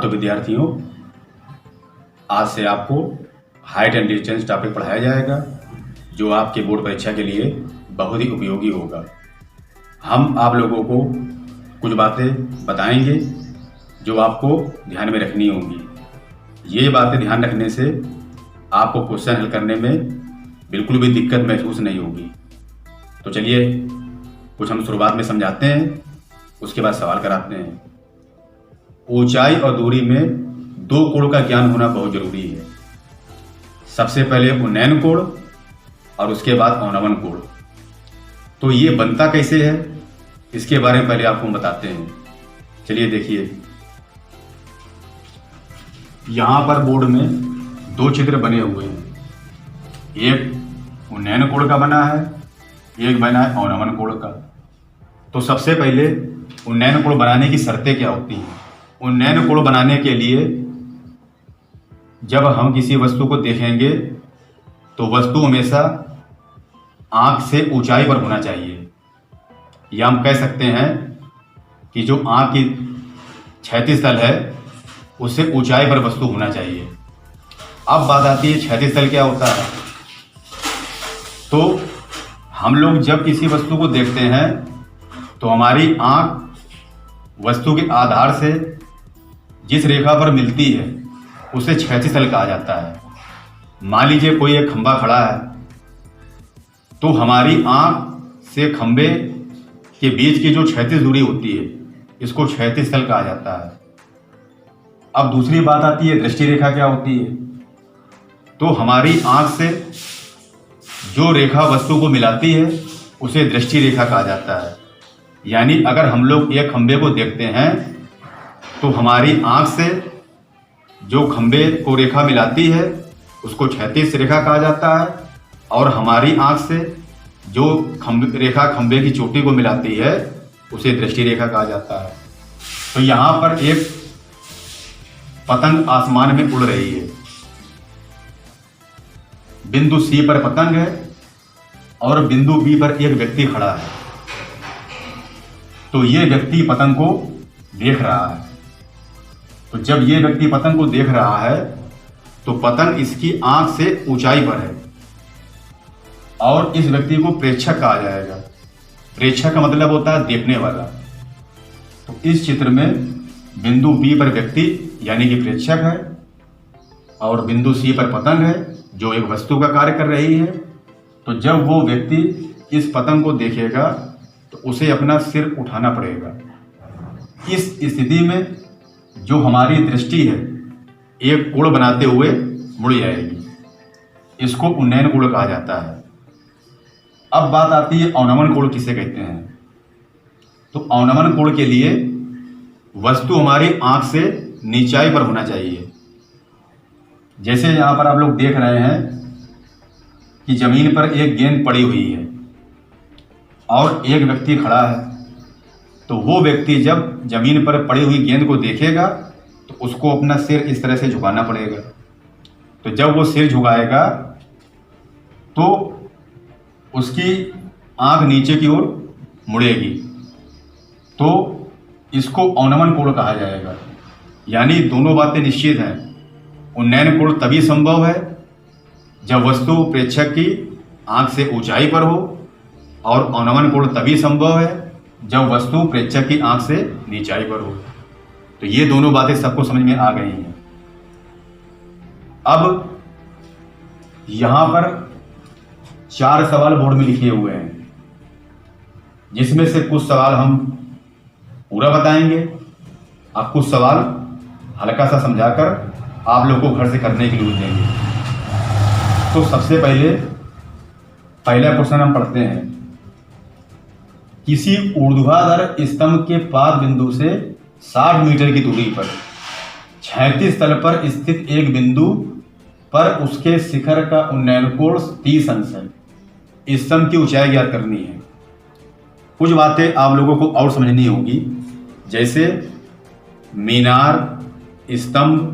तो विद्यार्थियों, आज से आपको हाइट एंड डिस्टेंस टॉपिक पढ़ाया जाएगा जो आपके बोर्ड परीक्षा के लिए बहुत ही उपयोगी होगा। हम आप लोगों को कुछ बातें बताएंगे जो आपको ध्यान में रखनी होंगी। ये बातें ध्यान रखने से आपको क्वेश्चन हल करने में बिल्कुल भी दिक्कत महसूस नहीं होगी। तो चलिए कुछ हम शुरुआत में समझाते हैं, उसके बाद सवाल कराते हैं। ऊंचाई और दूरी में दो कोण का ज्ञान होना बहुत जरूरी है। सबसे पहले उन्नयन कोण और उसके बाद अवनमन कोण। तो ये बनता कैसे है इसके बारे में पहले आपको बताते हैं। चलिए देखिए, यहां पर बोर्ड में दो चित्र बने हुए हैं। एक उन्नयन कोण का बना है, एक बना है अवनमन कोण का। तो सबसे पहले उन्नयन कोण बनाने की शर्तें क्या होती हैं। उन्नयन कोण बनाने के लिए जब हम किसी वस्तु को देखेंगे तो वस्तु हमेशा आंख से ऊंचाई पर होना चाहिए, या हम कह सकते हैं कि जो आंख की क्षैतिज तल है उससे ऊंचाई पर वस्तु होना चाहिए। अब बात आती है क्षैतिज तल क्या होता है। तो हम लोग जब किसी वस्तु को देखते हैं तो हमारी आंख वस्तु के आधार से जिस रेखा पर मिलती है उसे क्षैतिज तल कहा जाता है। मान लीजिए कोई एक खंभा खड़ा है तो हमारी आंख से खंभे के बीच की जो क्षैतिज दूरी होती है इसको क्षैतिज तल कहा जाता है। अब दूसरी बात आती है दृष्टि रेखा क्या होती है। तो हमारी आंख से जो रेखा वस्तु को मिलाती है उसे दृष्टि रेखा कहा जाता है। यानी अगर हम लोग एक खंभे को देखते हैं तो हमारी आंख से जो खंभे को रेखा मिलाती है उसको क्षैतिज रेखा कहा जाता है, और हमारी आंख से जो रेखा खंभे की चोटी को मिलाती है उसे दृष्टि रेखा कहा जाता है। तो यहाँ पर एक पतंग आसमान में उड़ रही है। बिंदु सी पर पतंग है और बिंदु बी पर एक व्यक्ति खड़ा है। तो ये व्यक्ति पतंग को देख रहा है। तो जब ये व्यक्ति पतंग को देख रहा है तो पतंग इसकी आंख से ऊंचाई पर है और इस व्यक्ति को प्रेक्षक कहा जाएगा। प्रेक्षक का मतलब होता है देखने वाला। तो इस चित्र में बिंदु बी पर व्यक्ति यानी कि प्रेक्षक है और बिंदु सी पर पतंग है जो एक वस्तु का कार्य कर रही है। तो जब वो व्यक्ति इस पतंग को देखेगा तो उसे अपना सिर उठाना पड़ेगा। इस स्थिति में जो हमारी दृष्टि है एक कोण बनाते हुए मुड़ जाएगी। इसको उन्नयन कोण कहा जाता है। अब बात आती है अवनमन कोण किसे कहते हैं। तो अवनमन कोण के लिए वस्तु हमारी आंख से नीचाई पर होना चाहिए। जैसे यहाँ पर आप लोग देख रहे हैं कि जमीन पर एक गेंद पड़ी हुई है और एक व्यक्ति खड़ा है। तो वो व्यक्ति जब जमीन पर पड़ी हुई गेंद को देखेगा तो उसको अपना सिर इस तरह से झुकाना पड़ेगा। तो जब वो सिर झुकाएगा तो उसकी आंख नीचे की ओर मुड़ेगी। तो इसको अवनमन कोण कहा जाएगा। यानी दोनों बातें निश्चित हैं। उन्नयन कोण तभी संभव है जब वस्तु प्रेक्षक की आंख से ऊंचाई पर हो, और अवनमन कोण तभी संभव है जब वस्तु प्रेक्षक की आंख से नीचाई पर हो। तो ये दोनों बातें सबको समझ में आ गई हैं। अब यहां पर 4 सवाल बोर्ड में लिखे हुए हैं, जिसमें से कुछ सवाल हम पूरा बताएंगे और कुछ सवाल हल्का सा समझाकर आप लोग को घर से करने के लिए देंगे। तो सबसे पहला क्वेश्चन हम पढ़ते हैं। किसी ऊर्ध्वाधर स्तंभ के पाद बिंदु से 60 मीटर की दूरी पर क्षैतिज तल पर स्थित एक बिंदु पर उसके शिखर का उन्नयन कोण 30 अंश है। स्तंभ की ऊंचाई ज्ञात करनी है। कुछ बातें आप लोगों को और समझनी होगी, जैसे मीनार, स्तंभ,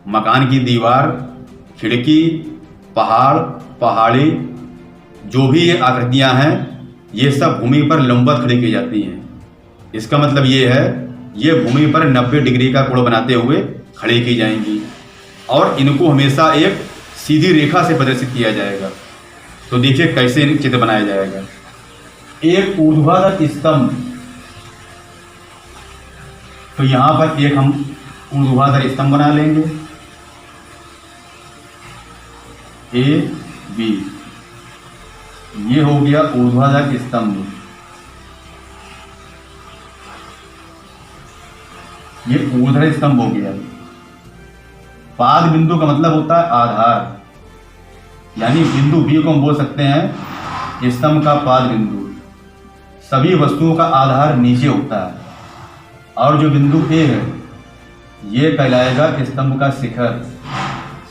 मकान की दीवार, खिड़की, पहाड़, पहाड़ी, जो भी ये आकृतियां हैं ये सब भूमि पर लंबवत खड़ी की जाती हैं। इसका मतलब ये है ये भूमि पर 90 डिग्री का कोण बनाते हुए खड़े की जाएंगी और इनको हमेशा एक सीधी रेखा से प्रदर्शित किया जाएगा। तो देखिए कैसे चित्र बनाया जाएगा। एक ऊर्ध्वाधर स्तंभ, तो यहां पर एक हम ऊर्ध्वाधर स्तंभ बना लेंगे ए बी, ये हो गया ऊर्ध्वाधर स्तंभ। ये ऊर्ध्वाधर स्तंभ हो गया। पाद बिंदु का मतलब होता है आधार, यानी बिंदु बी को हम बोल सकते हैं स्तंभ का पाद बिंदु। सभी वस्तुओं का आधार नीचे होता है और जो बिंदु ए है ये कहलाएगा स्तंभ का शिखर।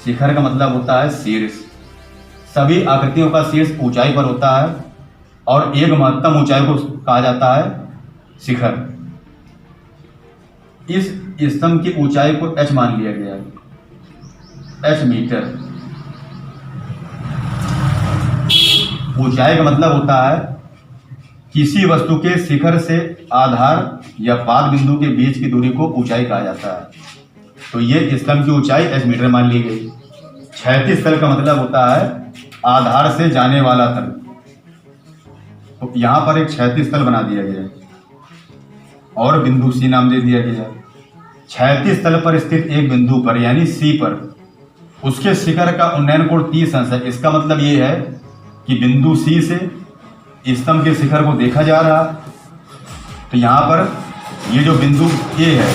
शिखर का मतलब होता है शीर्ष। सभी आकृतियों का शीर्ष ऊंचाई पर होता है और एक महत्तम ऊंचाई को कहा जाता है शिखर। इस स्तंभ की ऊंचाई को h मान लिया गया, h मीटर। ऊंचाई का मतलब होता है किसी वस्तु के शिखर से आधार या पाद बिंदु के बीच की दूरी को ऊंचाई कहा जाता है। तो ये स्तंभ की ऊंचाई h मीटर मान ली गई। क्षैतिज तल का मतलब होता है आधार से जाने वाला तल। तो यहां पर एक क्षैतिज तल बना दिया गया और बिंदु सी नाम दे दिया गया। क्षैतिज तल पर स्थित एक बिंदु पर यानी सी पर उसके शिखर का उन्नयन कोण 30 अंश है। इसका मतलब ये है कि बिंदु सी से स्तंभ के शिखर को देखा जा रहा। तो यहाँ पर ये जो बिंदु ए है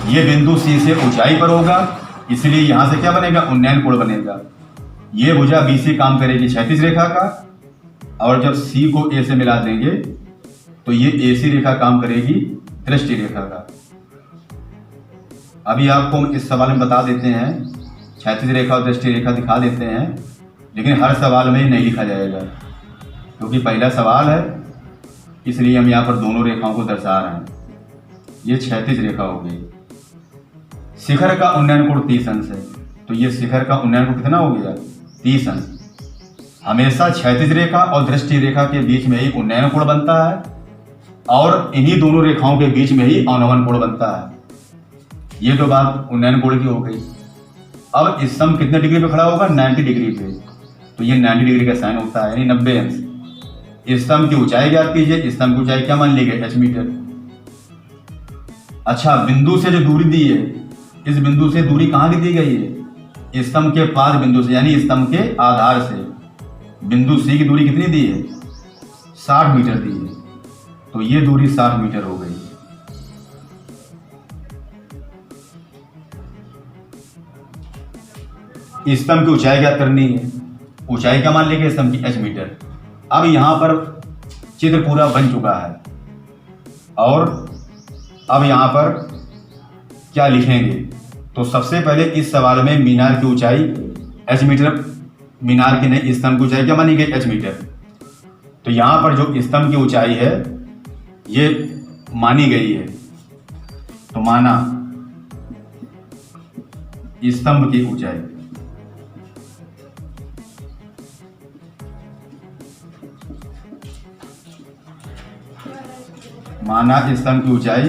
ये बिंदु सी से ऊंचाई पर होगा, इसलिए यहाँ से क्या बनेगा, उन्नयन कोण बनेगा। ये भुजा बी से काम करेगी क्षैतिज रेखा का, और जब सी को ए से मिला देंगे तो ये ए सी रेखा काम करेगी दृष्टि रेखा का। अभी आपको हम इस सवाल में बता देते हैं, क्षैतिज रेखा और दृष्टि रेखा दिखा देते हैं, लेकिन हर सवाल में नहीं लिखा जाएगा क्योंकि पहला सवाल है, इसलिए हम यहाँ पर दोनों रेखाओं को दर्शा रहे हैं। ये क्षैतिज रेखा हो गई। शिखर का उन्नयन कोण 30 अंश है, तो ये शिखर का उन्नयन कोण कितना हो गया, 30 अंश। हमेशा क्षैतिज रेखा और दृष्टि रेखा के बीच में ही उन्नयन कोण बनता है और इन्हीं दोनों रेखाओं के बीच में ही अवनमन कोण बनता है। ये तो बात उन्नयन कोण की हो गई। अब स्तंभ कितने डिग्री पे खड़ा होगा, 90 डिग्री पे। तो ये 90 डिग्री का साइन होता है, यानी 90 अंश। स्तंभ की ऊंचाई ज्ञात कीजिए। स्तंभ की ऊंचाई क्या मान ली गई, h मीटर। अच्छा, बिंदु से जो दूरी दी है, इस बिंदु से दूरी कहाँ की दी गई है, स्तंभ के पाद बिंदु से, यानी स्तंभ के आधार से बिंदु सी की दूरी कितनी दी है, 60 मीटर दी है। तो ये दूरी 60 मीटर हो गई। स्तंभ की ऊंचाई ज्ञात करनी है। ऊंचाई क्या मान लेंगे, स्तंभ की h मीटर। अब यहां पर चित्र पूरा बन चुका है और अब यहां पर क्या लिखेंगे, तो सबसे पहले इस सवाल में मीनार की ऊंचाई h मीटर, मीनार की नहीं, स्तंभ की ऊंचाई क्या मानी गई, h मीटर। तो यहां पर जो स्तंभ की ऊंचाई है ये मानी गई है, तो माना स्तंभ की ऊंचाई, माना स्तंभ की ऊंचाई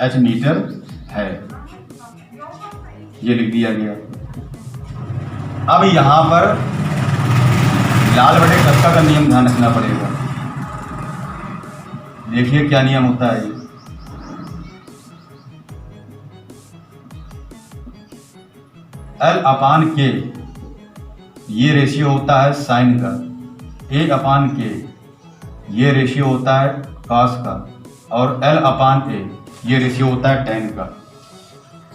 h मीटर है, ये लिख दिया गया। अब यहां पर लाल बटे कक्का का नियम ध्यान रखना पड़ेगा। देखिए क्या नियम होता है। L अपान के ये रेशियो होता है साइन का, A अपान के ये रेशियो होता है कॉस का, और L अपान A ये रेशियो होता है tan का।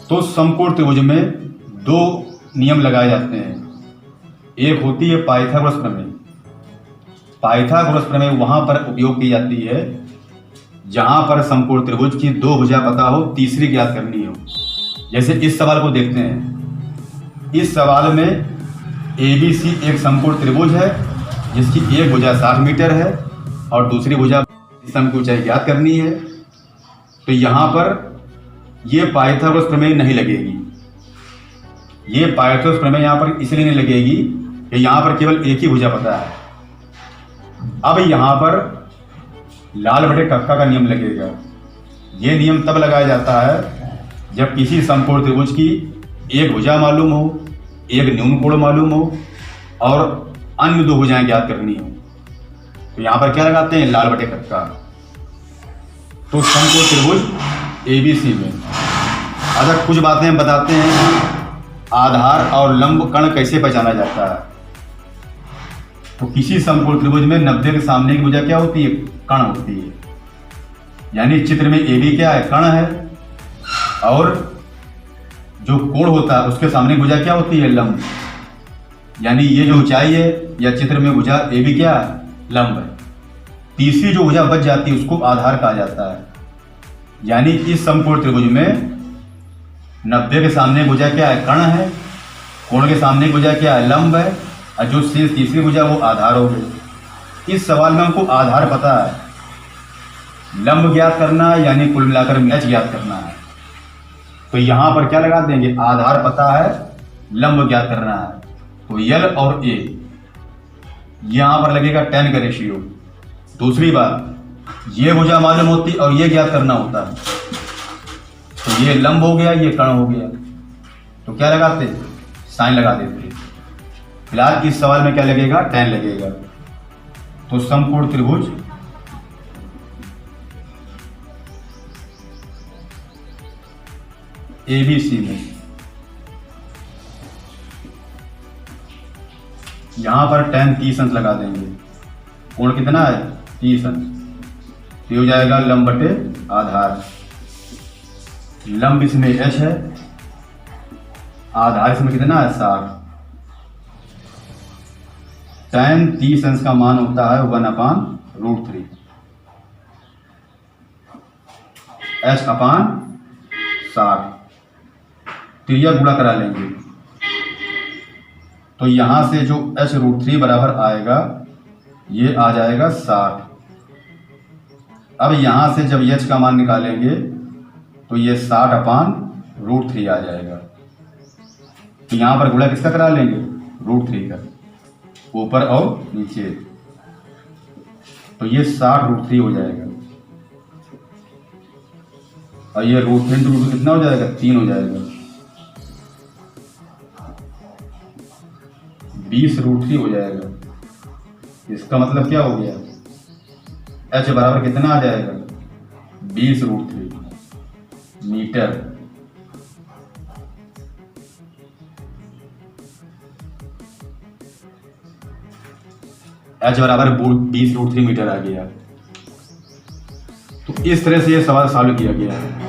तो समकोण त्रिभुज में दो नियम लगाए जाते हैं। एक होती है पाइथागोरस प्रमेय। पाइथागोरस प्रमेय वहां पर उपयोग की जाती है जहां पर समकोण त्रिभुज की दो भुजा पता हो, तीसरी ज्ञात करनी हो। जैसे इस सवाल को देखते हैं। इस सवाल में ABC एक समकोण त्रिभुज है जिसकी एक भुजा 60 मीटर है और दूसरी भुजा स्तंभ की ऊंचाई ज्ञात करनी है। तो यहां पर ये पाइथागोरस प्रमेय नहीं लगेगी। ये पाइथागोरस प्रमेय यहां पर इसलिए नहीं लगेगी कि यहां पर केवल एक ही भुजा पता है। अब यहां पर लाल बटे कक्का का नियम लगेगा। ये नियम तब लगाया जाता है जब किसी समकोण त्रिभुज की एक भुजा मालूम हो, एक न्यून कोण मालूम हो और अन्य दो भुजाएं ज्ञात करनी हो, तो यहां पर क्या लगाते हैं, लाल बटे कक्का। तो समकोण त्रिभुज एबीसी में अच्छा कुछ बातें बताते हैं, आधार और लंब कर्ण कैसे पहचाना जाता है। तो किसी समकोण त्रिभुज में 90 के सामने की भुजा क्या होती है, कर्ण होती है। यानी चित्र में AB क्या है, कर्ण है, और जो कोण होता है उसके सामने भुजा क्या होती है, लंब। यानी ये जो ऊंचाई है या चित्र में भुजा AB क्या है, लंब है। तीसरी जो भुजा बच जाती है उसको आधार कहा जाता है। यानी इस समकोण त्रिभुज में 90 के सामने भुजा क्या है, कर्ण है, कोण के सामने भुजा क्या है, लंब है, और जो शेष तीसरी भुजा वो आधार हो गई। इस सवाल में हमको आधार पता है, लंब ज्ञात करना है, यानी कुल मिलाकर H ज्ञात करना है। तो यहां पर क्या लगा देंगे, आधार पता है, लंब ज्ञात करना है, तो L और A यहां पर लगेगा tan का रेशियो। दूसरी बात, ये भुजा मालूम होती और ये ज्ञात करना होता है, तो ये लंब हो गया, ये कर्ण हो गया, तो क्या लगाते, साइन लगा देते। फिलहाल इस सवाल में क्या लगेगा, tan लगेगा। तो समकोण त्रिभुज ABC में यहां पर tan 30 अंश लगा देंगे। कोण कितना है, 30 अंश, तो हो जाएगा लंब बटे आधार। लंब इसमें H है, आधार इसमें कितना है, 60। tan 30 अंश का मान होता है 1/√3, H/60। त्रिज्या गुणा करा लेंगे, तो यहां से जो H√3 बराबर आएगा ये आ जाएगा 60। अब यहां से जब H का मान निकालेंगे तो ये 60/√3 आ जाएगा। तो यहां पर गुणा किसका करा लेंगे, √3 का, ऊपर और नीचे, तो ये 60√3 हो जाएगा, और ये √3 कितना हो जाएगा, 3 हो जाएगा, 20√3 हो जाएगा। इसका मतलब क्या हो गया, H बराबर कितना आ जाएगा, 20√3 मीटर। H बराबर 20√3 मीटर आ गया। तो इस तरह से ये सवाल सॉल्व किया गया है।